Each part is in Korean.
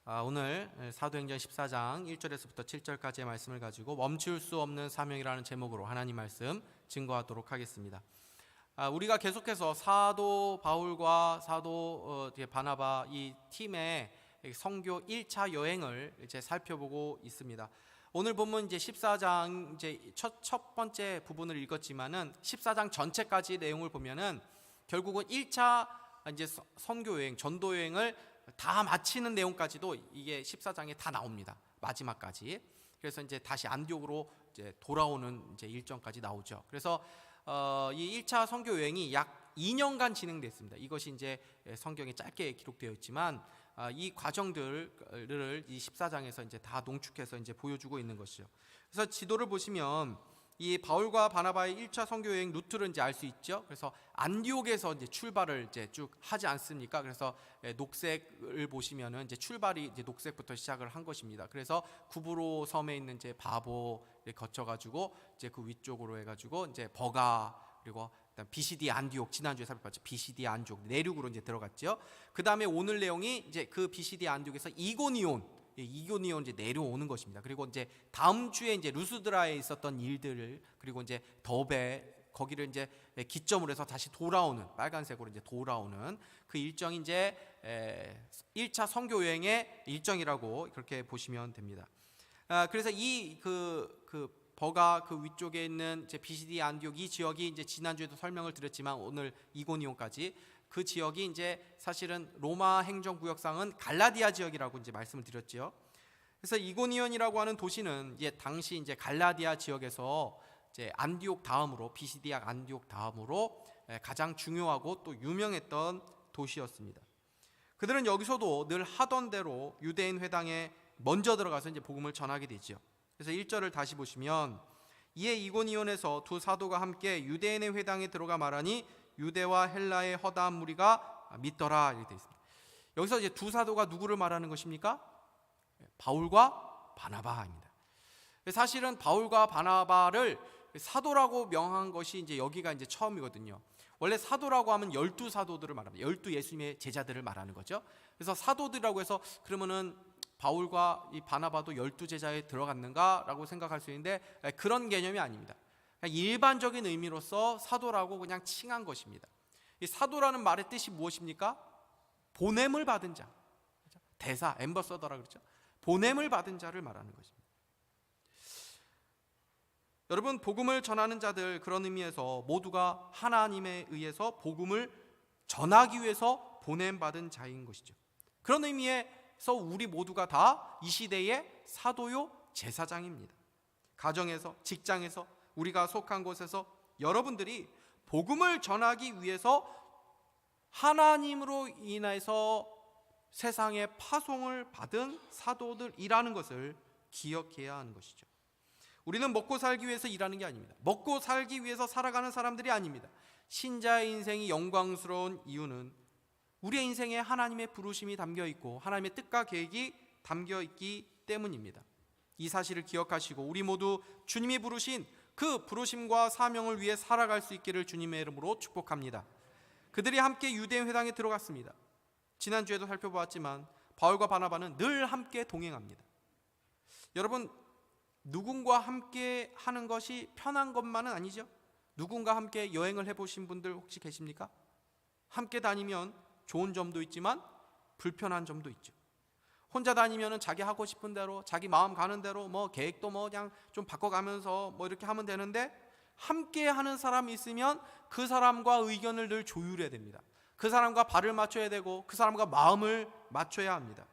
오늘 사도행전 14장 1절에서부터 7절까지의 말씀을 가지고 멈출 수 없는 사명이라는 제목으로 하나님 말씀 증거하도록 하겠습니다. 우리가 계속해서 사도 바울과 사도 바나바 이 팀의 선교 1차 여행을 이제 살펴보고 있습니다. 오늘 본문 이제 14장 이제 첫 번째 부분을 읽었지만은 14장 전체까지 내용을 보면은 결국은 1차 이제 선교 여행, 전도 여행을 다 마치는 내용까지도 이게 14장에 다 나옵니다. 마지막까지. 그래서 이제 다시 안디옥으로 이제 돌아오는 이제 일정까지 나오죠. 그래서 이 1차 선교 여행이 약 2년간 진행됐습니다. 이것이 이제 성경에 짧게 기록되어 있지만 이 과정들을 이 14장에서 이제 다 농축해서 이제 보여주고 있는 것이죠. 그래서 지도를 보시면 이 바울과 바나바의 1차 선교 여행 루트를 이제 알 수 있죠. 그래서 안디옥에서 이제 출발을 이제 쭉 하지 않습니까? 그래서 녹색을 보시면은 이제 출발이 이제 녹색부터 시작을 한 것입니다. 그래서 구브로 섬에 있는 이제 바보를 거쳐가지고 이제 그 위쪽으로 해가지고 이제 버가 그리고 BCD 안디옥 지난주에 살펴봤죠. BCD 안디옥 내륙으로 이제 들어갔죠. 그 다음에 오늘 내용이 이제 그 BCD 안디옥에서 이고니온 이제 내려오는 것입니다. 그리고 이제 다음 주에 이제 루스드라에 있었던 일들을 그리고 이제 더베 거기를 이제 기점으로 해서 다시 돌아오는 빨간색으로 이제 돌아오는 그 일정이 이제 1차 선교 여행의 일정이라고 그렇게 보시면 됩니다. 그래서 이 버가 그 위쪽에 있는 이제 BCD 안디옥 이 지역이 이제 지난주에도 설명을 드렸지만 오늘 이고니온까지 그 지역이 이제 사실은 로마 행정구역상은 갈라디아 지역이라고 이제 말씀을 드렸죠. 그래서 이고니온이라고 하는 도시는 이제 당시 이제 갈라디아 지역에서 이제 안디옥 다음으로 BCD 안디옥 다음으로 가장 중요하고 또 유명했던 도시였습니다. 그들은 여기서도 늘 하던 대로 유대인 회당에 먼저 들어가서 이제 복음을 전하게 되죠. 그래서 1절을 다시 보시면 이에 이고니온에서 두 사도가 함께 유대인의 회당에 들어가 말하니 유대와 헬라의 허다한 무리가 믿더라 이렇게 되어 있습니다. 여기서 이제 두 사도가 누구를 말하는 것입니까? 바울과 바나바입니다. 사실은 바울과 바나바를 사도라고 명한 것이 이제 여기가 이제 처음이거든요. 원래 사도라고 하면 12사도들을 말합니다. 12 예수님의 제자들을 말하는 거죠. 그래서 사도들이라고 해서 그러면은 바울과 이 바나바도 12제자에 들어갔는가라고 생각할 수 있는데 그런 개념이 아닙니다. 일반적인 의미로서 사도라고 그냥 칭한 것입니다. 이 사도라는 말의 뜻이 무엇입니까? 보냄을 받은 자, 대사, 엠버서더라 그러죠. 보냄을 받은 자를 말하는 것입니다. 여러분, 복음을 전하는 자들 그런 의미에서 모두가 하나님에 의해서 복음을 전하기 위해서 보냄받은 자인 것이죠. 그런 의미에서 우리 모두가 다 이 시대의 사도요 제사장입니다. 가정에서, 직장에서, 우리가 속한 곳에서 여러분들이 복음을 전하기 위해서 하나님으로 인해서 세상에 파송을 받은 사도들이라는 것을 기억해야 하는 것이죠. 우리는 먹고 살기 위해서 일하는 게 아닙니다. 먹고 살기 위해서 살아가는 사람들이 아닙니다. 신자의 인생이 영광스러운 이유는 우리의 인생에 하나님의 부르심이 담겨 있고 하나님의 뜻과 계획이 담겨 있기 때문입니다. 이 사실을 기억하시고 우리 모두 주님이 부르신 그 부르심과 사명을 위해 살아갈 수 있기를 주님의 이름으로 축복합니다. 그들이 함께 유대인 회당에 들어갔습니다. 지난주에도 살펴보았지만 바울과 바나바는 늘 함께 동행합니다. 여러분, 누군가 함께 하는 것이 편한 것만은 아니죠. 누군가 함께 여행을 해보신 분들 혹시 계십니까? 함께 다니면 좋은 점도 있지만 불편한 점도 있죠. 혼자 다니면은 자기 하고 싶은 대로 자기 마음 가는 대로 뭐 계획도 뭐 그냥 좀 바꿔가면서 뭐 이렇게 하면 되는데 함께 하는 사람이 있으면 그 사람과 의견을 늘 조율해야 됩니다. 그 사람과 발을 맞춰야 되고 그 사람과 마음을 맞춰야 합니다.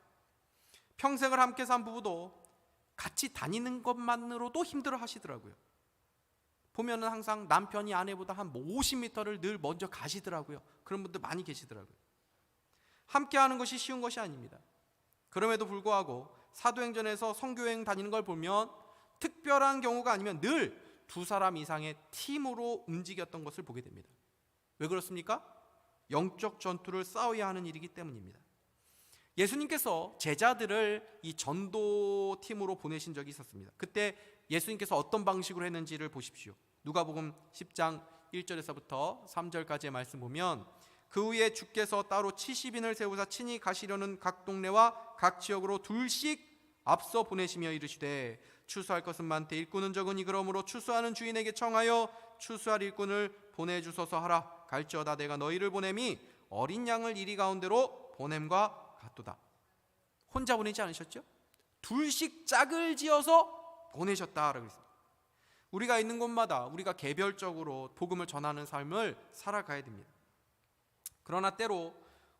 평생을 함께 산 부부도 같이 다니는 것만으로도 힘들어 하시더라고요. 보면은 항상 남편이 아내보다 한 50m를 늘 먼저 가시더라고요. 그런 분들 많이 계시더라고요. 함께 하는 것이 쉬운 것이 아닙니다. 그럼에도 불구하고 사도행전에서 선교여행 다니는 걸 보면 특별한 경우가 아니면 늘 두 사람 이상의 팀으로 움직였던 것을 보게 됩니다. 왜 그렇습니까? 영적 전투를 싸워야 하는 일이기 때문입니다. 예수님께서 제자들을 이 전도팀으로 보내신 적이 있었습니다. 그때 예수님께서 어떤 방식으로 했는지를 보십시오. 누가복음 10장 1절에서부터 3절까지의 말씀 보면 그 후에 주께서 따로 70인을 세우사 친히 가시려는 각 동네와 각 지역으로 둘씩 앞서 보내시며 이르시되 추수할 것은 많되 일꾼은 적으니 그러므로 추수하는 주인에게 청하여 추수할 일꾼을 보내주소서 하라. 갈지어다 내가 너희를 보냄이 어린 양을 이리 가운데로 보냄과 같도다. 혼자 보내지 않으셨죠? 둘씩 짝을 지어서 보내셨다라고 했습니다. 우리가 있는 곳마다 우리가 개별적으로 복음을 전하는 삶을 살아가야 됩니다. 그러나 때로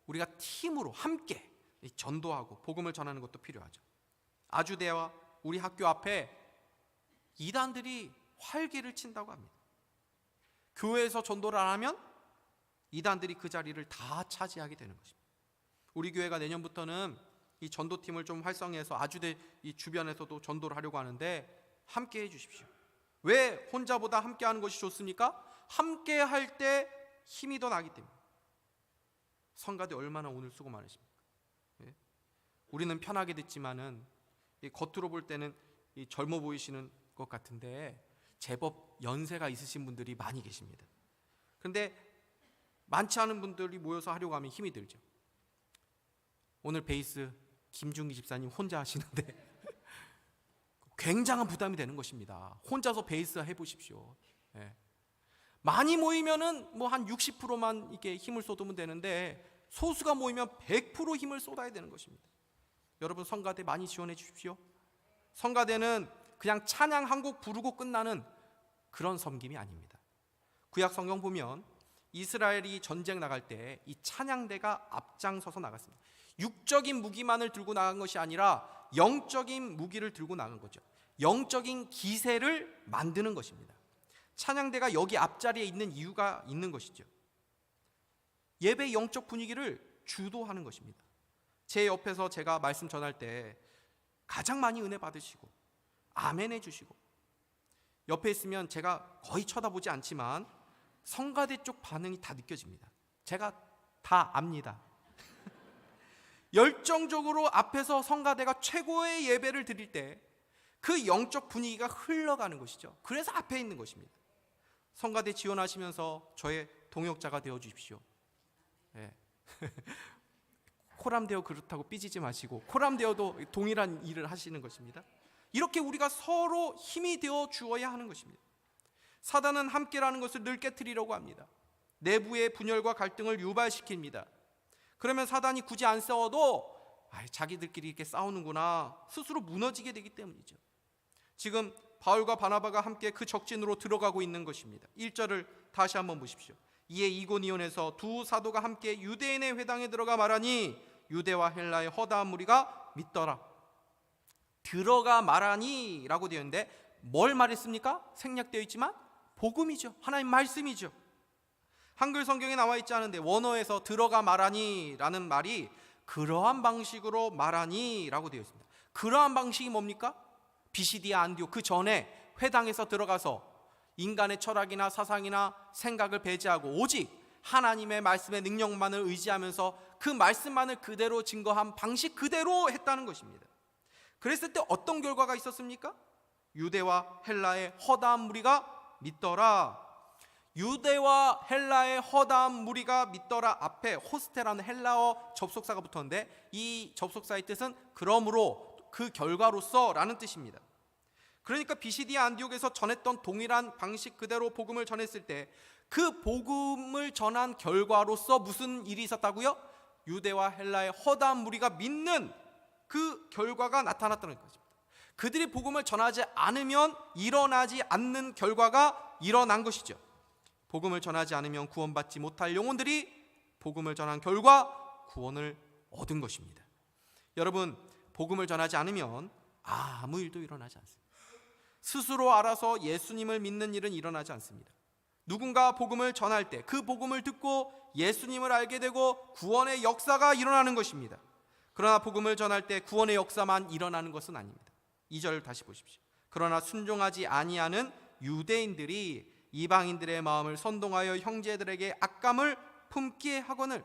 우리가 팀으로 함께 전도하고 복음을 전하는 것도 필요하죠. 아주대와 우리 학교 앞에 이단들이 활개를 친다고 합니다. 교회에서 전도를 안 하면 이단들이 그 자리를 다 차지하게 되는 것입니다. 우리 교회가 내년부터는 이 전도팀을 좀 활성화해서 아주대 이 주변에서도 전도를 하려고 하는데 함께 해주십시오. 왜 혼자보다 함께 하는 것이 좋습니까? 함께 할 때 힘이 더 나기 때문에. 성가대 얼마나 오늘 수고 많으십니까? 예? 우리는 편하게 듣지만은 겉으로 볼 때는 젊어 보이시는 것 같은데 제법 연세가 있으신 분들이 많이 계십니다. 그런데 많지 않은 분들이 모여서 하려고 하면 힘이 들죠. 오늘 베이스 김중기 집사님 혼자 하시는데 굉장한 부담이 되는 것입니다. 혼자서 베이스 해보십시오. 예. 많이 모이면은 뭐 한 60%만 이렇게 힘을 쏟으면 되는데 소수가 모이면 100% 힘을 쏟아야 되는 것입니다. 여러분 성가대 많이 지원해 주십시오. 성가대는 그냥 찬양 한 곡 부르고 끝나는 그런 섬김이 아닙니다. 구약 성경 보면 이스라엘이 전쟁 나갈 때 이 찬양대가 앞장서서 나갔습니다. 육적인 무기만을 들고 나간 것이 아니라 영적인 무기를 들고 나간 거죠. 영적인 기세를 만드는 것입니다. 찬양대가 여기 앞자리에 있는 이유가 있는 것이죠. 예배 영적 분위기를 주도하는 것입니다. 제 옆에서 제가 말씀 전할 때 가장 많이 은혜 받으시고 아멘 해주시고 옆에 있으면 제가 거의 쳐다보지 않지만 성가대 쪽 반응이 다 느껴집니다. 제가 다 압니다. 열정적으로 앞에서 성가대가 최고의 예배를 드릴 때 그 영적 분위기가 흘러가는 것이죠. 그래서 앞에 있는 것입니다. 성가대 지원하시면서 저의 동역자가 되어 주십시오. 네. 코람데어 그렇다고 삐지지 마시고 코람데어도 동일한 일을 하시는 것입니다. 이렇게 우리가 서로 힘이 되어 주어야 하는 것입니다. 사단은 함께라는 것을 늘 깨트리려고 합니다. 내부의 분열과 갈등을 유발시킵니다. 그러면 사단이 굳이 안 싸워도 자기들끼리 이렇게 싸우는구나 스스로 무너지게 되기 때문이죠. 지금 바울과 바나바가 함께 그 적진으로 들어가고 있는 것입니다. 1절을 다시 한번 보십시오. 이에 이고니온에서 두 사도가 함께 유대인의 회당에 들어가 말하니 유대와 헬라의 허다한 무리가 믿더라. 들어가 말하니 라고 되어 있는데 뭘 말했습니까? 생략되어 있지만 복음이죠. 하나님 말씀이죠. 한글 성경에 나와 있지 않은데 원어에서 들어가 말하니 라는 말이 그러한 방식으로 말하니 라고 되어 있습니다. 그러한 방식이 뭡니까? 비시디아 안디옥 그 전에 회당에서 들어가서 인간의 철학이나 사상이나 생각을 배제하고 오직 하나님의 말씀의 능력만을 의지하면서 그 말씀만을 그대로 증거한 방식 그대로 했다는 것입니다. 그랬을 때 어떤 결과가 있었습니까? 유대와 헬라의 허다한 무리가 믿더라. 유대와 헬라의 허다한 무리가 믿더라 앞에 호스테라는 헬라어 접속사가 붙었는데 이 접속사의 뜻은 그러므로 그 결과로서 라는 뜻입니다. 그러니까 비시디아 안디옥에서 전했던 동일한 방식 그대로 복음을 전했을 때 그 복음을 전한 결과로서 무슨 일이 있었다고요? 유대와 헬라의 허다한 무리가 믿는 그 결과가 나타났다는 것입니다. 그들이 복음을 전하지 않으면 일어나지 않는 결과가 일어난 것이죠. 복음을 전하지 않으면 구원받지 못할 영혼들이 복음을 전한 결과 구원을 얻은 것입니다. 여러분 복음을 전하지 않으면 아무 일도 일어나지 않습니다. 스스로 알아서 예수님을 믿는 일은 일어나지 않습니다. 누군가 복음을 전할 때 그 복음을 듣고 예수님을 알게 되고 구원의 역사가 일어나는 것입니다. 그러나 복음을 전할 때 구원의 역사만 일어나는 것은 아닙니다. 2절 다시 보십시오. 그러나 순종하지 아니하는 유대인들이 이방인들의 마음을 선동하여 형제들에게 악감을 품게 하거늘.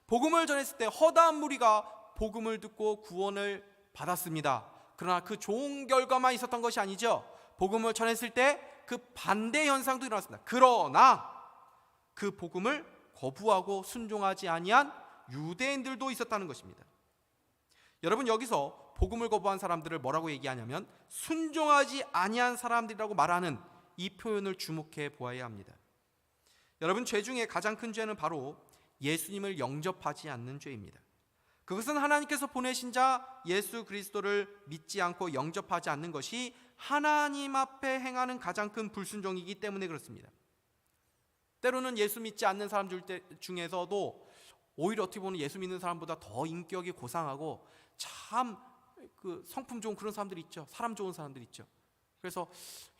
복음을 전했을 때 허다한 무리가 복음을 듣고 구원을 받았습니다. 그러나 그 좋은 결과만 있었던 것이 아니죠. 복음을 전했을 때 그 반대 현상도 일어났습니다. 그러나 그 복음을 거부하고 순종하지 아니한 유대인들도 있었다는 것입니다. 여러분, 여기서 복음을 거부한 사람들을 뭐라고 얘기하냐면 순종하지 아니한 사람들이라고 말하는 이 표현을 주목해 보아야 합니다. 여러분, 죄 중에 가장 큰 죄는 바로 예수님을 영접하지 않는 죄입니다. 그것은 하나님께서 보내신 자 예수 그리스도를 믿지 않고 영접하지 않는 것이 하나님 앞에 행하는 가장 큰 불순종이기 때문에 그렇습니다. 때로는 예수 믿지 않는 사람들 중에서도 오히려 어떻게 보면 예수 믿는 사람보다 더 인격이 고상하고 참 그 성품 좋은 그런 사람들이 있죠. 사람 좋은 사람들이 있죠. 그래서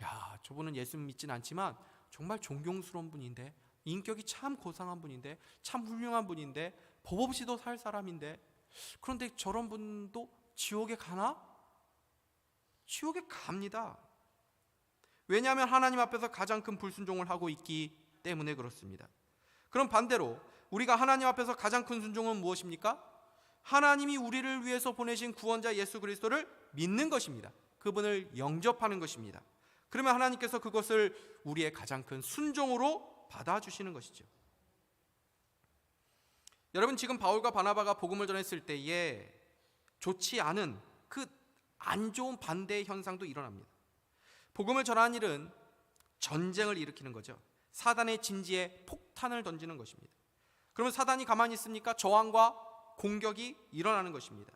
야, 저분은 예수 믿진 않지만 정말 존경스러운 분인데, 인격이 참 고상한 분인데, 참 훌륭한 분인데, 법 없이도 살 사람인데, 그런데 저런 분도 지옥에 가나? 지옥에 갑니다. 왜냐하면 하나님 앞에서 가장 큰 불순종을 하고 있기 때문에 그렇습니다. 그럼 반대로 우리가 하나님 앞에서 가장 큰 순종은 무엇입니까? 하나님이 우리를 위해서 보내신 구원자 예수 그리스도를 믿는 것입니다. 그분을 영접하는 것입니다. 그러면 하나님께서 그것을 우리의 가장 큰 순종으로 받아주시는 것이죠. 여러분, 지금 바울과 바나바가 복음을 전했을 때에 좋지 않은 그 안 좋은 반대의 현상도 일어납니다. 복음을 전하는 일은 전쟁을 일으키는 거죠. 사단의 진지에 폭탄을 던지는 것입니다. 그러면 사단이 가만히 있습니까? 저항과 공격이 일어나는 것입니다.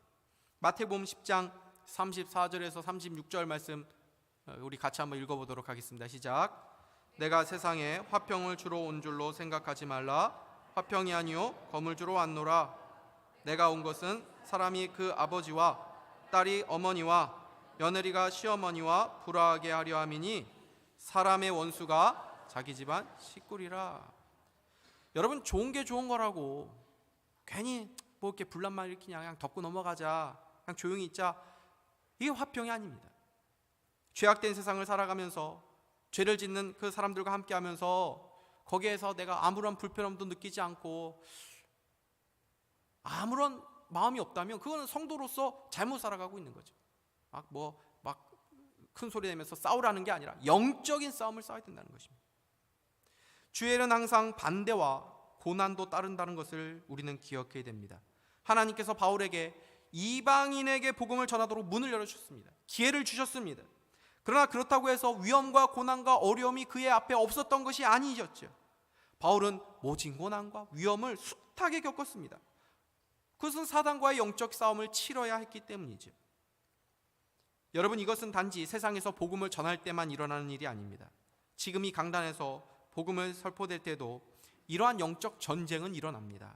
마태복음 10장 34절에서 36절 말씀 우리 같이 한번 읽어보도록 하겠습니다. 시작. 내가 세상에 화평을 주러 온 줄로 생각하지 말라. 화평이 아니요 거물주로 왔노라. 내가 온 것은 사람이 그 아버지와 딸이 어머니와 며느리가 시어머니와 불화하게 하려 함이니 사람의 원수가 자기 집안 식구리라. 여러분, 좋은 게 좋은 거라고 괜히 뭐 이렇게 분란만 일으키냐, 그냥 덮고 넘어가자, 그냥 조용히 있자, 이게 화평이 아닙니다. 죄악된 세상을 살아가면서 죄를 짓는 그 사람들과 함께하면서 거기에서 내가 아무런 불편함도 느끼지 않고 아무런 마음이 없다면 그거는 성도로서 잘못 살아가고 있는 거죠. 막 큰 소리 내면서 싸우라는 게 아니라 영적인 싸움을 싸워야 된다는 것입니다. 주일은 항상 반대와 고난도 따른다는 것을 우리는 기억해야 됩니다. 하나님께서 바울에게 이방인에게 복음을 전하도록 문을 열어주셨습니다. 기회를 주셨습니다. 그러나 그렇다고 해서 위험과 고난과 어려움이 그의 앞에 없었던 것이 아니셨죠. 바울은 모진 고난과 위험을 숱하게 겪었습니다. 그것은 사단과의 영적 싸움을 치러야 했기 때문이죠. 여러분, 이것은 단지 세상에서 복음을 전할 때만 일어나는 일이 아닙니다. 지금 이 강단에서 복음을 선포될 때도 이러한 영적 전쟁은 일어납니다.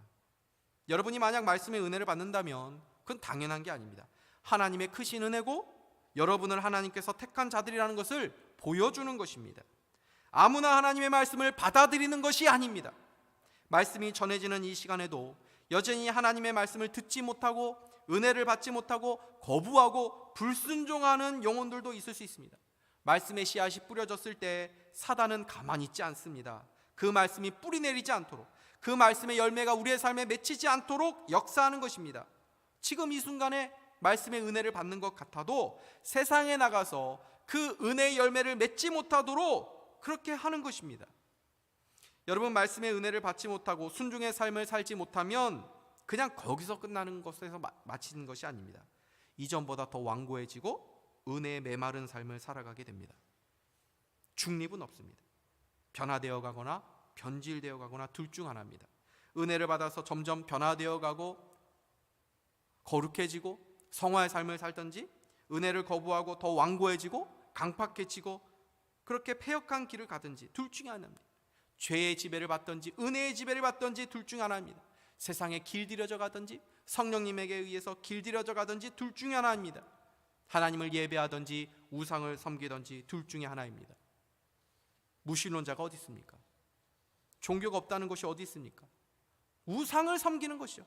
여러분이 만약 말씀의 은혜를 받는다면 그건 당연한 게 아닙니다. 하나님의 크신 은혜고 여러분을 하나님께서 택한 자들이라는 것을 보여주는 것입니다. 아무나 하나님의 말씀을 받아들이는 것이 아닙니다. 말씀이 전해지는 이 시간에도 여전히 하나님의 말씀을 듣지 못하고 은혜를 받지 못하고 거부하고 불순종하는 영혼들도 있을 수 있습니다. 말씀의 씨앗이 뿌려졌을 때 사단은 가만히 있지 않습니다. 그 말씀이 뿌리 내리지 않도록, 그 말씀의 열매가 우리의 삶에 맺히지 않도록 역사하는 것입니다. 지금 이 순간에 말씀의 은혜를 받는 것 같아도 세상에 나가서 그 은혜의 열매를 맺지 못하도록 그렇게 하는 것입니다. 여러분, 말씀의 은혜를 받지 못하고 순종의 삶을 살지 못하면 그냥 거기서 끝나는 것에서 마치는 것이 아닙니다. 이전보다 더 완고해지고 은혜의 메마른 삶을 살아가게 됩니다. 중립은 없습니다. 변화되어 가거나 변질되어 가거나 둘 중 하나입니다. 은혜를 받아서 점점 변화되어 가고 거룩해지고 성화의 삶을 살든지, 은혜를 거부하고 더 완고해지고 강팍해지고 그렇게 패역한 길을 가든지 둘 중에 하나입니다. 죄의 지배를 받든지 은혜의 지배를 받든지 둘 중 하나입니다. 세상에 길들여져 가든지 성령님에게 의해서 길들여져 가든지 둘 중에 하나입니다. 하나님을 예배하든지 우상을 섬기든지 둘 중에 하나입니다. 무신론자가 어디 있습니까? 종교가 없다는 것이 어디 있습니까? 우상을 섬기는 것이요.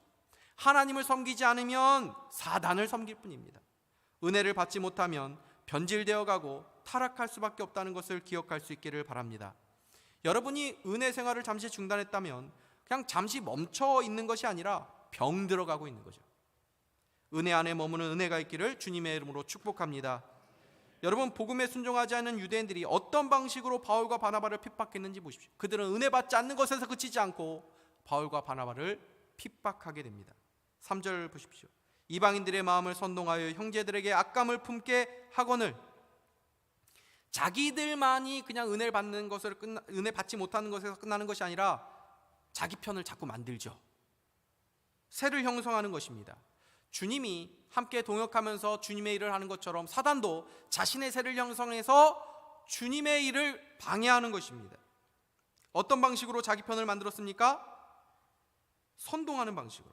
하나님을 섬기지 않으면 사단을 섬길 뿐입니다. 은혜를 받지 못하면 변질되어 가고 타락할 수밖에 없다는 것을 기억할 수 있기를 바랍니다. 여러분이 은혜 생활을 잠시 중단했다면 그냥 잠시 멈춰 있는 것이 아니라 병 들어가고 있는 거죠. 은혜 안에 머무는 은혜가 있기를 주님의 이름으로 축복합니다. 여러분, 복음에 순종하지 않는 유대인들이 어떤 방식으로 바울과 바나바를 핍박했는지 보십시오. 그들은 은혜 받지 않는 것에서 그치지 않고 바울과 바나바를 핍박하게 됩니다. 3절 보십시오. 이방인들의 마음을 선동하여 형제들에게 악감을 품게 하거늘. 자기들만이 그냥 은혜를 받는 것을 은혜 받지 못하는 것에서 끝나는 것이 아니라 자기 편을 자꾸 만들죠. 세를 형성하는 것입니다. 주님이 함께 동역하면서 주님의 일을 하는 것처럼 사단도 자신의 세를 형성해서 주님의 일을 방해하는 것입니다. 어떤 방식으로 자기 편을 만들었습니까? 선동하는 방식으로.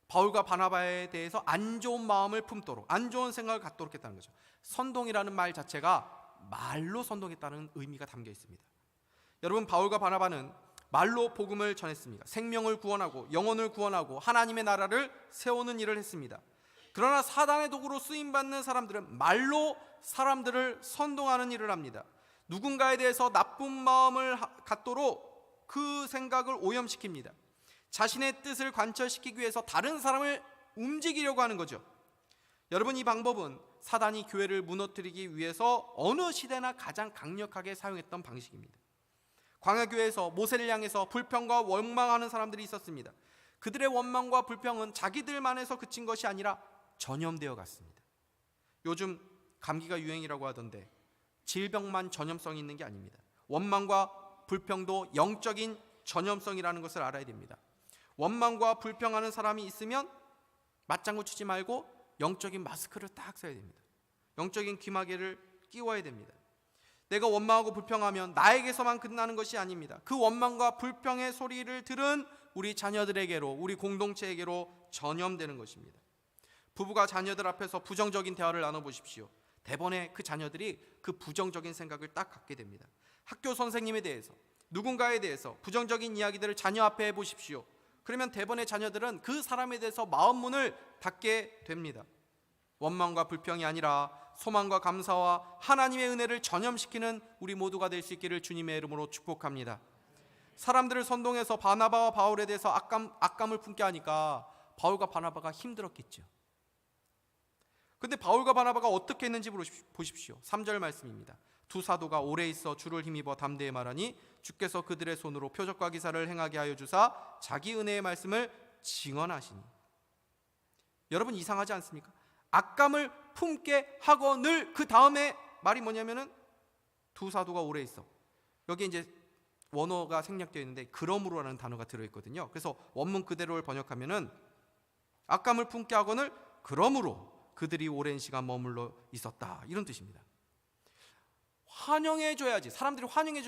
바울과 바나바에 대해서 안 좋은 마음을 품도록, 안 좋은 생각을 갖도록 했다는 거죠. 선동이라는 말 자체가 말로 선동했다는 의미가 담겨 있습니다. 여러분, 바울과 바나바는 말로 복음을 전했습니다. 생명을 구원하고 영혼을 구원하고 하나님의 나라를 세우는 일을 했습니다. 그러나 사단의 도구로 쓰임받는 사람들은 말로 사람들을 선동하는 일을 합니다. 누군가에 대해서 나쁜 마음을 갖도록 그 생각을 오염시킵니다. 자신의 뜻을 관철시키기 위해서 다른 사람을 움직이려고 하는 거죠. 여러분, 이 방법은 사단이 교회를 무너뜨리기 위해서 어느 시대나 가장 강력하게 사용했던 방식입니다. 광야교회에서 모세를 향해서 불평과 원망하는 사람들이 있었습니다. 그들의 원망과 불평은 자기들만에서 그친 것이 아니라 전염되어 갔습니다. 요즘 감기가 유행이라고 하던데 질병만 전염성이 있는 게 아닙니다. 원망과 불평도 영적인 전염성이라는 것을 알아야 됩니다. 원망과 불평하는 사람이 있으면 맞장구 치지 말고 영적인 마스크를 딱 써야 됩니다. 영적인 귀마개를 끼워야 됩니다. 내가 원망하고 불평하면 나에게서만 끝나는 것이 아닙니다. 그 원망과 불평의 소리를 들은 우리 자녀들에게로, 우리 공동체에게로 전염되는 것입니다. 부부가 자녀들 앞에서 부정적인 대화를 나눠보십시오. 대번에 그 자녀들이 그 부정적인 생각을 딱 갖게 됩니다. 학교 선생님에 대해서, 누군가에 대해서 부정적인 이야기들을 자녀 앞에 해보십시오. 그러면 대번에 자녀들은 그 사람에 대해서 마음문을 닫게 됩니다. 원망과 불평이 아니라 소망과 감사와 하나님의 은혜를 전염시키는 우리 모두가 될 수 있기를 주님의 이름으로 축복합니다. 사람들을 선동해서 바나바와 바울에 대해서 악감을 품게 하니까 바울과 바나바가 힘들었겠죠. 근데 바울과 바나바가 어떻게 했는지 보십시오. 3절 말씀입니다. 두 사도가 오래 있어 주를 힘입어 담대히 말하니 주께서 그들의 손으로 표적과 기사를 행하게 하여 주사 자기 은혜의 말씀을 증언하시니. 여러분, 이상하지 않습니까? 악감을 품게 하거늘, 그 다음에 말이 뭐냐면은 두 사도가 오래 있어. 여기 이제 원어가 생략되어 있는데 그러므로라는 단어가 들어있거든요. 그래서 원문 그대로를 번역하면은 악감을 품게 하거늘 그러므로 그들이 오랜 시간 머물러 있었다, 이런 뜻입니다. 환영해 줘야지. 사람들이 환영해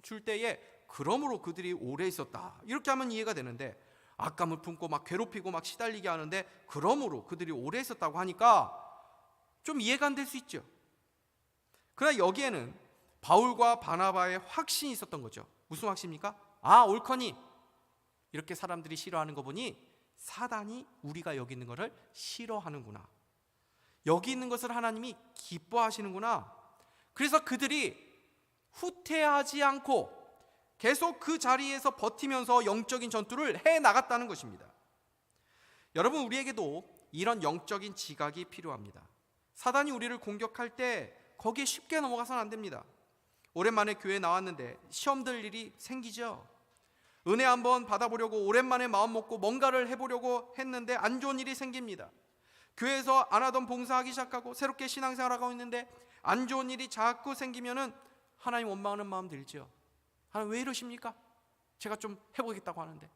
줄 때에 그러므로 그들이 오래 있었다, 이렇게 하면 이해가 되는데 악감을 품고 막 괴롭히고 막 시달리게 하는데 그러므로 그들이 오래 있었다고 하니까 좀 이해가 안 될 수 있죠. 그러나 여기에는 바울과 바나바의 확신이 있었던 거죠. 무슨 확신입니까? 아, 옳거니 이렇게 사람들이 싫어하는 거 보니 사단이 우리가 여기 있는 것을 싫어하는구나, 여기 있는 것을 하나님이 기뻐하시는구나. 그래서 그들이 후퇴하지 않고 계속 그 자리에서 버티면서 영적인 전투를 해나갔다는 것입니다. 여러분, 우리에게도 이런 영적인 지각이 필요합니다. 사단이 우리를 공격할 때 거기에 쉽게 넘어가서는 안 됩니다. 오랜만에 교회에 나왔는데 시험 들 일이 생기죠. 은혜 한번 받아보려고 오랜만에 마음 먹고 뭔가를 해보려고 했는데 안 좋은 일이 생깁니다. 교회에서 안 하던 봉사하기 시작하고 새롭게 신앙생활하고 있는데 안 좋은 일이 자꾸 생기면은 하나님 원망하는 마음 들죠. 하나님 왜 이러십니까? 제가 좀 해보겠다고 하는데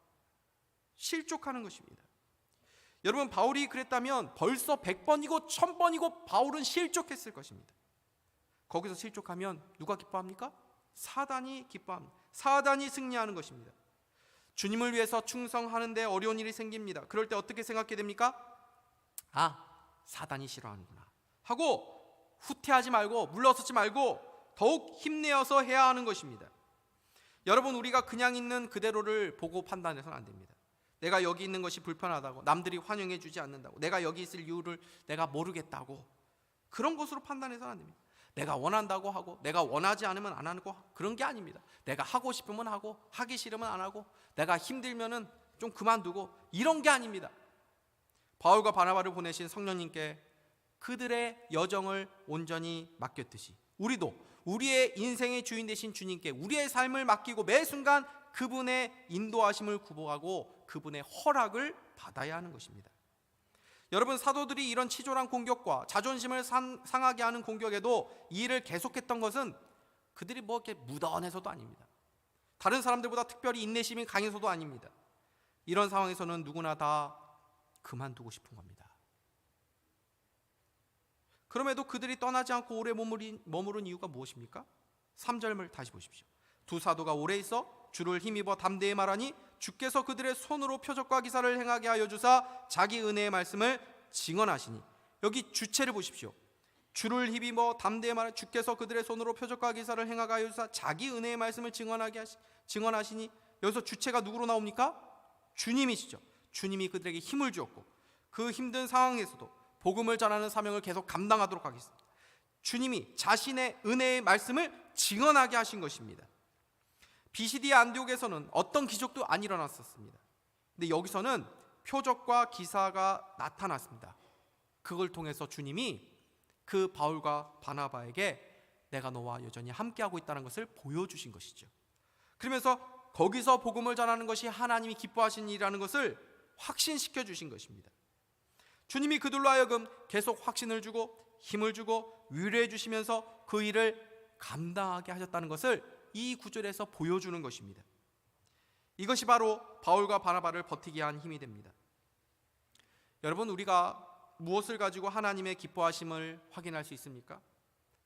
실족하는 것입니다. 여러분, 바울이 그랬다면 벌써 100번이고 1000번이고 바울은 실족했을 것입니다. 거기서 실족하면 누가 기뻐합니까? 사단이 기뻐합니다. 사단이 승리하는 것입니다. 주님을 위해서 충성하는데 어려운 일이 생깁니다. 그럴 때 어떻게 생각하게 됩니까? 아, 사단이 싫어하는구나 하고 후퇴하지 말고 물러서지 말고 더욱 힘내어서 해야 하는 것입니다. 여러분, 우리가 그냥 있는 그대로를 보고 판단해서는 안 됩니다. 내가 여기 있는 것이 불편하다고, 남들이 환영해 주지 않는다고, 내가 여기 있을 이유를 내가 모르겠다고, 그런 것으로 판단해서는 안 됩니다. 내가 원한다고 하고 내가 원하지 않으면 안 하고, 그런 게 아닙니다. 내가 하고 싶으면 하고 하기 싫으면 안 하고 내가 힘들면은 좀 그만두고, 이런 게 아닙니다. 바울과 바나바를 보내신 성령님께 그들의 여정을 온전히 맡겼듯이 우리도 우리의 인생의 주인 되신 주님께 우리의 삶을 맡기고 매 순간 그분의 인도하심을 구하고 그분의 허락을 받아야 하는 것입니다. 여러분, 사도들이 이런 치졸한 공격과 자존심을 상하게 하는 공격에도 이 일을 계속했던 것은 그들이 뭐 이렇게 무던해서도 아닙니다. 다른 사람들보다 특별히 인내심이 강해서도 아닙니다. 이런 상황에서는 누구나 다 그만두고 싶은 겁니다. 그럼에도 그들이 떠나지 않고 오래 머무른 이유가 무엇입니까? 3절을 다시 보십시오. 두 사도가 오래 있어 주를 힘입어 담대히 말하니 주께서 그들의 손으로 표적과 기사를 행하게 하여 주사 자기 은혜의 말씀을 증언하시니. 여기 주체를 보십시오. 주를 힘입어 담대히 말하니 주께서 그들의 손으로 표적과 기사를 행하게 하여 주사 자기 은혜의 말씀을 증언하시니. 여기서 주체가 누구로 나옵니까? 주님이시죠. 주님이 그들에게 힘을 주었고 그 힘든 상황에서도 복음을 전하는 사명을 계속 감당하도록 하겠습니다. 주님이 자신의 은혜의 말씀을 증언하게 하신 것입니다. 비시디아 안디옥에서는 어떤 기적도 안 일어났었습니다. 근데 여기서는 표적과 기사가 나타났습니다. 그걸 통해서 주님이 그 바울과 바나바에게 내가 너와 여전히 함께하고 있다는 것을 보여주신 것이죠. 그러면서 거기서 복음을 전하는 것이 하나님이 기뻐하신 일이라는 것을 확신시켜 주신 것입니다. 주님이 그들로 하여금 계속 확신을 주고 힘을 주고 위로해 주시면서 그 일을 감당하게 하셨다는 것을 이 구절에서 보여주는 것입니다. 이것이 바로 바울과 바나바를 버티게 한 힘이 됩니다. 여러분, 우리가 무엇을 가지고 하나님의 기뻐하심을 확인할 수 있습니까?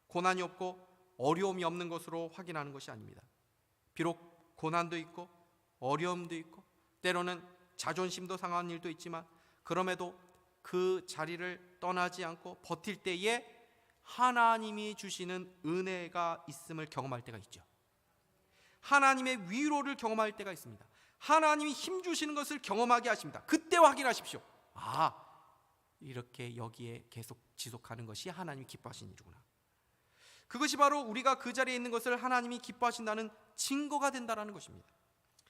고난이 없고 어려움이 없는 것으로 확인하는 것이 아닙니다. 비록 고난도 있고 어려움도 있고 때로는 자존심도 상한 일도 있지만 그럼에도 그 자리를 떠나지 않고 버틸 때에 하나님이 주시는 은혜가 있음을 경험할 때가 있죠. 하나님의 위로를 경험할 때가 있습니다. 하나님이 힘 주시는 것을 경험하게 하십니다. 그때 확인하십시오. 아, 이렇게 여기에 계속 지속하는 것이 하나님이 기뻐하시는 일이구나. 그것이 바로 우리가 그 자리에 있는 것을 하나님이 기뻐하신다는 증거가 된다는 것입니다.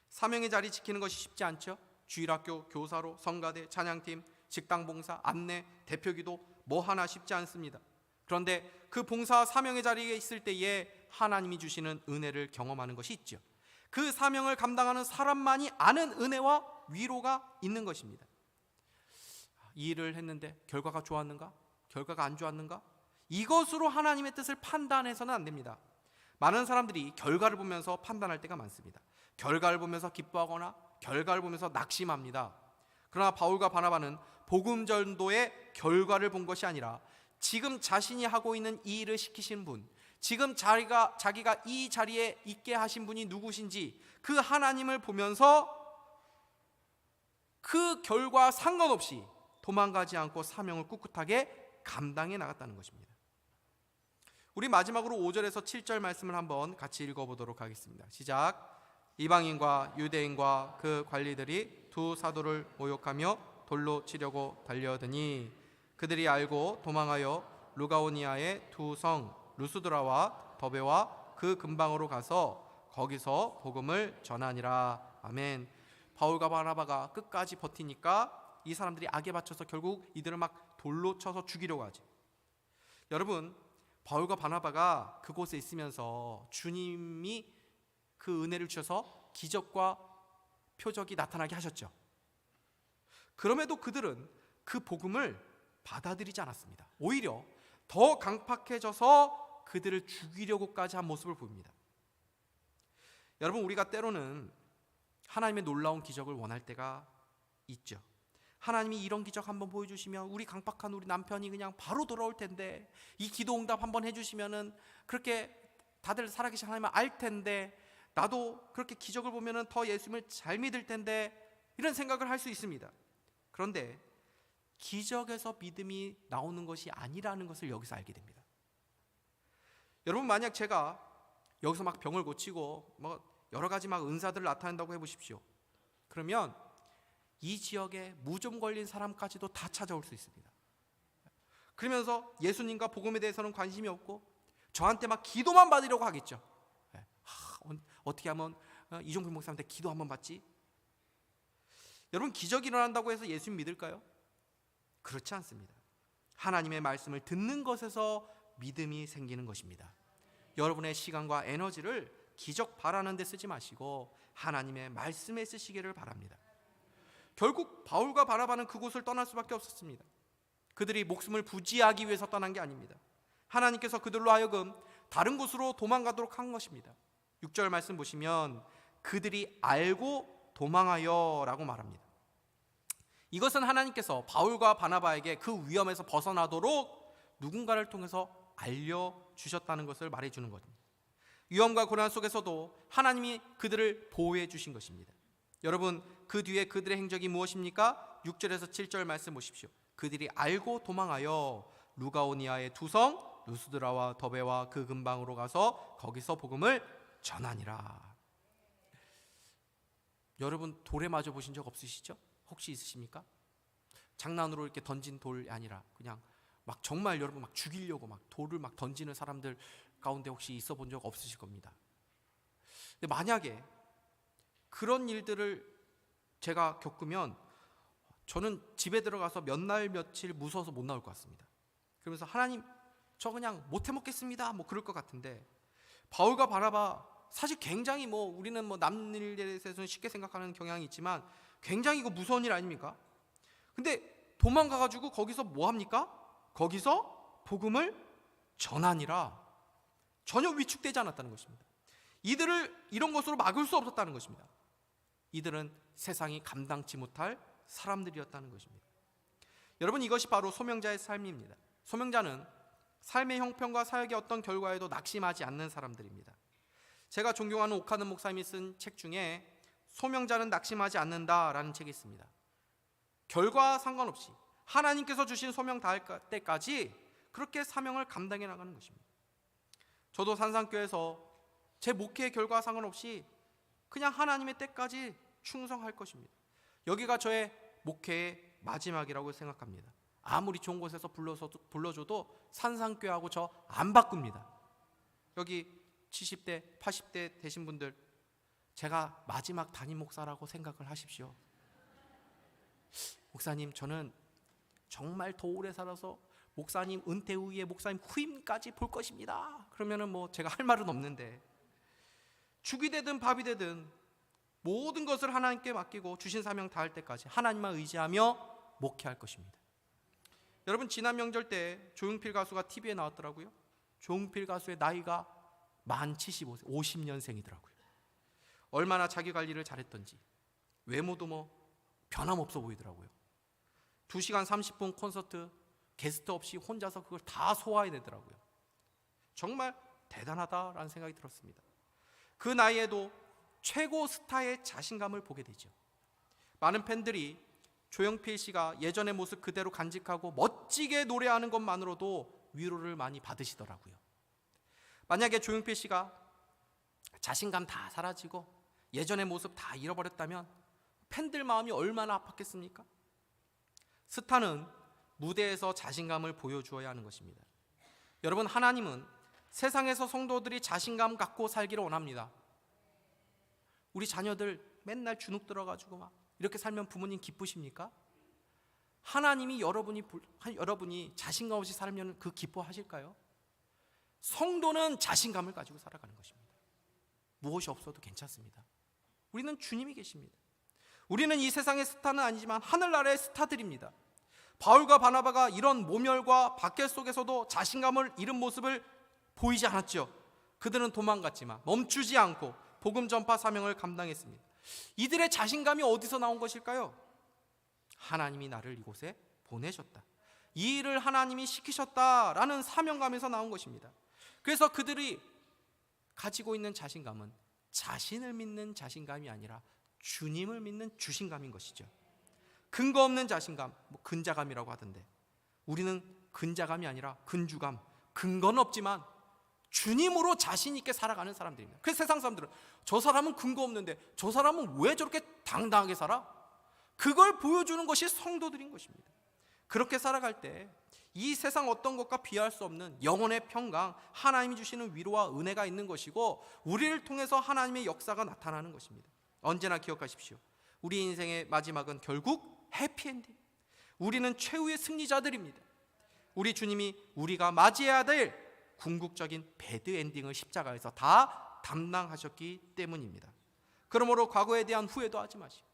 사명의 자리 지키는 것이 쉽지 않죠. 주일학교, 교사로, 성가대, 찬양팀, 직당봉사, 안내, 대표기도 뭐 하나 쉽지 않습니다. 그런데 그 봉사 사명의 자리에 있을 때에 하나님이 주시는 은혜를 경험하는 것이 있죠. 그 사명을 감당하는 사람만이 아는 은혜와 위로가 있는 것입니다. 이 일을 했는데 결과가 좋았는가? 결과가 안 좋았는가? 이것으로 하나님의 뜻을 판단해서는 안 됩니다. 많은 사람들이 결과를 보면서 판단할 때가 많습니다. 결과를 보면서 기뻐하거나 결과를 보면서 낙심합니다. 그러나 바울과 바나바는 복음 전도의 결과를 본 것이 아니라 지금 자신이 하고 있는 이 일을 시키신 분, 지금 자기가 이 자리에 있게 하신 분이 누구신지 그 하나님을 보면서 그 결과 상관없이 도망가지 않고 사명을 꿋꿋하게 감당해 나갔다는 것입니다. 우리 마지막으로 5절에서 7절 말씀을 한번 같이 읽어보도록 하겠습니다. 시작. 이방인과 유대인과 그 관리들이 두 사도를 모욕하며 돌로 치려고 달려드니 그들이 알고 도망하여 루가오니아의 두 성 루스드라와 더베와 그 근방으로 가서 거기서 복음을 전하니라. 아멘. 바울과 바나바가 끝까지 버티니까 이 사람들이 악에 받쳐서 결국 이들을 막 돌로 쳐서 죽이려고 하죠. 여러분, 바울과 바나바가 그곳에 있으면서 주님이 그 은혜를 주셔서 기적과 표적이 나타나게 하셨죠. 그럼에도 그들은 그 복음을 받아들이지 않았습니다. 오히려 더 강팍해져서 그들을 죽이려고까지 한 모습을 보입니다. 여러분, 우리가 때로는 하나님의 놀라운 기적을 원할 때가 있죠. 하나님이 이런 기적 한번 보여주시면 우리 강팍한 우리 남편이 그냥 바로 돌아올 텐데, 이 기도 응답 한번 해주시면은 그렇게 다들 살아계신 하나님을 알 텐데, 나도 그렇게 기적을 보면은 더 예수님을 잘 믿을 텐데, 이런 생각을 할 수 있습니다. 그런데 기적에서 믿음이 나오는 것이 아니라는 것을 여기서 알게 됩니다. 여러분, 만약 제가 여기서 막 병을 고치고 뭐 여러 가지 막 은사들을 나타낸다고 해보십시오. 그러면 이 지역에 무좀 걸린 사람까지도 다 찾아올 수 있습니다. 그러면서 예수님과 복음에 대해서는 관심이 없고 저한테 막 기도만 받으려고 하겠죠. 어떻게 하면 이종필 목사한테 기도 한번 받지? 여러분, 기적이 일어난다고 해서 예수님 믿을까요? 그렇지 않습니다. 하나님의 말씀을 듣는 것에서 믿음이 생기는 것입니다. 여러분의 시간과 에너지를 기적 바라는 데 쓰지 마시고 하나님의 말씀에 쓰시기를 바랍니다. 결국 바울과 바나바는 그곳을 떠날 수밖에 없었습니다. 그들이 목숨을 부지하기 위해서 떠난 게 아닙니다. 하나님께서 그들로 하여금 다른 곳으로 도망가도록 한 것입니다. 6절 말씀 보시면 그들이 알고 도망하여 라고 말합니다. 이것은 하나님께서 바울과 바나바에게 그 위험에서 벗어나도록 누군가를 통해서 알려주셨다는 것을 말해주는 겁니다. 위험과 고난 속에서도 하나님이 그들을 보호해 주신 것입니다. 여러분, 그 뒤에 그들의 행적이 무엇입니까? 6절에서 7절 말씀 보십시오. 그들이 알고 도망하여 루가오니아의 두 성 루스드라와 더베와 그 근방으로 가서 거기서 복음을 전하니라. 여러분, 돌에 맞아 보신 적 없으시죠? 혹시 있으십니까? 장난으로 이렇게 던진 돌이 아니라 그냥 막 정말 여러분 막 죽이려고 막 돌을 막 던지는 사람들 가운데 혹시 있어 본 적 없으실 겁니다. 근데 만약에 그런 일들을 제가 겪으면 저는 집에 들어가서 몇 날 며칠 무서워서 못 나올 것 같습니다. 그러면서 하나님, 저 그냥 못 해먹겠습니다 뭐 그럴 것 같은데, 바울과 바나바 사실 굉장히 우리는 남일에 대해서는 쉽게 생각하는 경향이 있지만 굉장히 이거 무서운 일 아닙니까? 근데 도망가가지고 거기서 뭐 합니까? 거기서 복음을 전하니라. 전혀 위축되지 않았다는 것입니다. 이들을 이런 것으로 막을 수 없었다는 것입니다. 이들은 세상이 감당치 못할 사람들이었다는 것입니다. 여러분, 이것이 바로 소명자의 삶입니다. 소명자는 삶의 형편과 사역의 어떤 결과에도 낙심하지 않는 사람들입니다. 제가 존경하는 오카는 목사님이 쓴 책 중에 소명자는 낙심하지 않는다라는 책이 있습니다. 결과와 상관없이 하나님께서 주신 소명 다할 때까지 그렇게 사명을 감당해 나가는 것입니다. 저도 산상교회에서 제 목회의 결과와 상관없이 그냥 하나님의 때까지 충성할 것입니다. 여기가 저의 목회의 마지막이라고 생각합니다. 아무리 좋은 곳에서 불러줘도 산상교회하고 저 안 바꿉니다. 여기 70대, 80대 되신 분들, 제가 마지막 담임 목사라고 생각을 하십시오. 목사님, 저는 정말 더 오래 살아서 목사님 은퇴 후에 목사님 후임까지 볼 것입니다. 그러면은 제가 할 말은 없는데, 죽이 되든 밥이 되든 모든 것을 하나님께 맡기고 주신 사명 다할 때까지 하나님만 의지하며 목회할 것입니다. 여러분, 지난 명절 때 조용필 가수가 TV에 나왔더라고요. 조용필 가수의 나이가 만 75세, 50년생이더라고요. 얼마나 자기 관리를 잘했던지 외모도 변함없어 보이더라고요. 2시간 30분 콘서트 게스트 없이 혼자서 그걸 다 소화해내더라고요. 정말 대단하다라는 생각이 들었습니다. 그 나이에도 최고 스타의 자신감을 보게 되죠. 많은 팬들이 조용필 씨가 예전의 모습 그대로 간직하고 멋지게 노래하는 것만으로도 위로를 많이 받으시더라고요. 만약에 조용필 씨가 자신감 다 사라지고 예전의 모습 다 잃어버렸다면 팬들 마음이 얼마나 아팠겠습니까? 스타는 무대에서 자신감을 보여주어야 하는 것입니다. 여러분, 하나님은 세상에서 성도들이 자신감 갖고 살기를 원합니다. 우리 자녀들 맨날 주눅 들어가지고 막 이렇게 살면 부모님 기쁘십니까? 하나님이 여러분이 자신감 없이 살면 그 기뻐하실까요? 성도는 자신감을 가지고 살아가는 것입니다. 무엇이 없어도 괜찮습니다. 우리는 주님이 계십니다. 우리는 이 세상의 스타는 아니지만 하늘나라의 스타들입니다. 바울과 바나바가 이런 모멸과 박해 속에서도 자신감을 잃은 모습을 보이지 않았죠. 그들은 도망갔지만 멈추지 않고 복음 전파 사명을 감당했습니다. 이들의 자신감이 어디서 나온 것일까요? 하나님이 나를 이곳에 보내셨다, 이 일을 하나님이 시키셨다라는 사명감에서 나온 것입니다. 그래서 그들이 가지고 있는 자신감은 자신을 믿는 자신감이 아니라 주님을 믿는 주신감인 것이죠. 근거 없는 자신감, 근자감이라고 하던데, 우리는 근자감이 아니라 근주감, 근거는 없지만 주님으로 자신 있게 살아가는 사람들입니다. 그래서 세상 사람들은 저 사람은 근거 없는데 저 사람은 왜 저렇게 당당하게 살아? 그걸 보여주는 것이 성도들인 것입니다. 그렇게 살아갈 때 이 세상 어떤 것과 비할 수 없는 영혼의 평강, 하나님이 주시는 위로와 은혜가 있는 것이고 우리를 통해서 하나님의 역사가 나타나는 것입니다. 언제나 기억하십시오. 우리 인생의 마지막은 결국 해피엔딩, 우리는 최후의 승리자들입니다. 우리 주님이 우리가 맞이해야 될 궁극적인 배드엔딩을 십자가에서 다 담당하셨기 때문입니다. 그러므로 과거에 대한 후회도 하지 마시고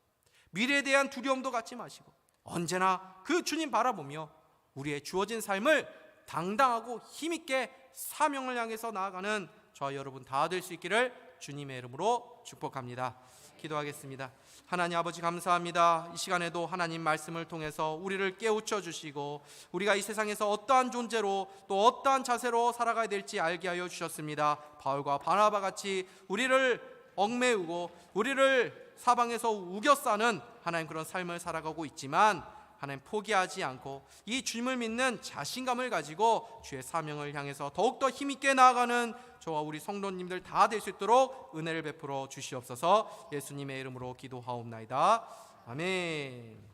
미래에 대한 두려움도 갖지 마시고 언제나 그 주님 바라보며 우리의 주어진 삶을 당당하고 힘있게 사명을 향해서 나아가는 저와 여러분 다 될 수 있기를 주님의 이름으로 축복합니다. 기도하겠습니다. 하나님 아버지 감사합니다. 이 시간에도 하나님 말씀을 통해서 우리를 깨우쳐 주시고 우리가 이 세상에서 어떠한 존재로 또 어떠한 자세로 살아가야 될지 알게 하여 주셨습니다. 바울과 바나바 같이 우리를 얽매우고 우리를 사방에서 우겨싸는 하나님 그런 삶을 살아가고 있지만 하나님 포기하지 않고 이 주님을 믿는 자신감을 가지고 주의 사명을 향해서 더욱더 힘있게 나아가는 저와 우리 성도님들 다 될 수 있도록 은혜를 베풀어 주시옵소서. 예수님의 이름으로 기도하옵나이다. 아멘.